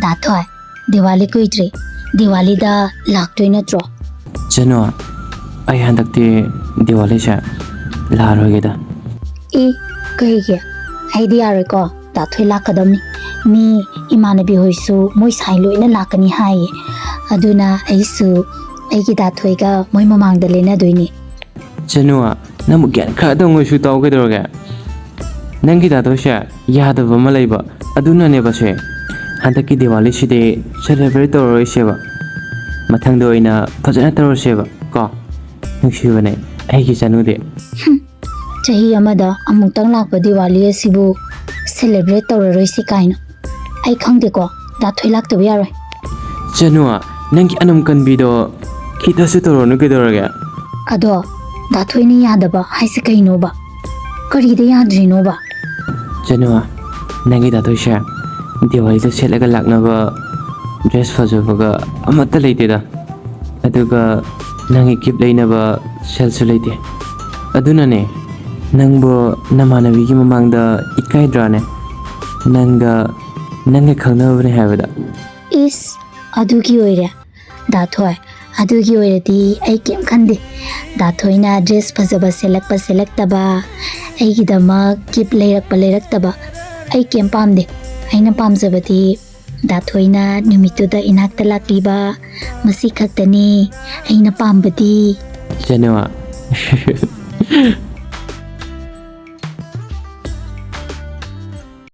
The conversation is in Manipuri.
Dathoi, Diwali kuitri. Diwali da laktoi natro. Chano, I handakti Diwali sha laroigeda. E kaige. Aidi ariko dathoi lakadamni. Mi imanabi hoisu moi sailo ina lakani hai. Aduna aisu aigi dathoi ga moi mamangda lena doini. Chano, namu gyan khadong shu tawgedorga. Nangi dadosha yadava malaiba aduna ne base. Handaki Diwali shide celebrate toroisheba. Mathangda oina fajana torosheba ko. Nushibane aigi chanude. Chahi amada amutang lakpa Diwali asibu celebrate toroisi kaino. Ai khangde ko dathoi lakta yaroi. Chano, nangi anam kanbido kita se toronu kedorga. Ado dathoi ni yadaba haisi kaino ba. Karide yadrino ba. Chano, nangi dadosha Diwali da selaga laknaba dress fajabaga amata leiteda. Aduga nangi kip leinaba selsu leite. Aduna ne nangbo namanabigi mamangda ikaidrane. Nanga khangnabane habada. Is adugi oire. Dathoi adugi oire di ai kem khande. Dathoi na dress fajaba selektaba. Ai gidama kip leiraktaba. Ai kem pamde. Aina pamjabati dathoi na numituda inakta lakliba masi khaktani aina pambadi. Chano,